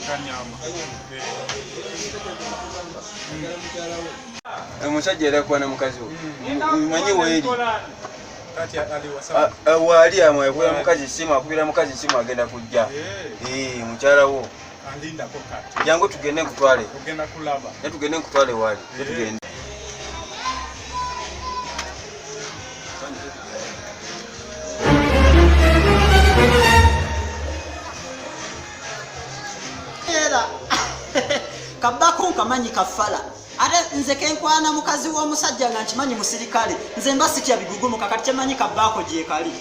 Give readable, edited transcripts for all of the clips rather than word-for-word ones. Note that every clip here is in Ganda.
kanyama. Omusajja era kuba na mukazi we. Manyi weeri. Kati ali wasa. Wali amwe yakubira mukazi simu, akubira mukazi simu agenda kujja. Mukyala wo. Alinda ko kati. Jangu tugende kutwale. Tugenda kulaba. Tugende kutwale wali. Tugende. Kabako nkamanyi kafala ate nze kenkwana mukazi w'omusajja nga nkimanyi musirikale nze mba sitya bigugumu kakati kyemanyi kabako gye kali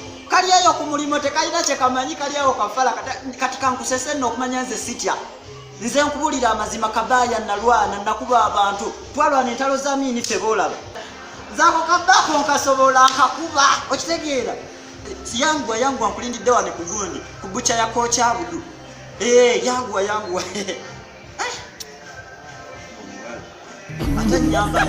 eyo ku mulimo tekalina kye kamanyi kali awo kafala kati kankusese nno okumanya nze sitya nze nkubulira amazima kabbaya nalwana nakuba abantu twalwana entalo za mini ffe boolaba nzako kabako nkasobola nkakuba okitegeera yangwa nkulindidde wane ku gundi ku bucha ya kocha abudu yangwa ate nyamba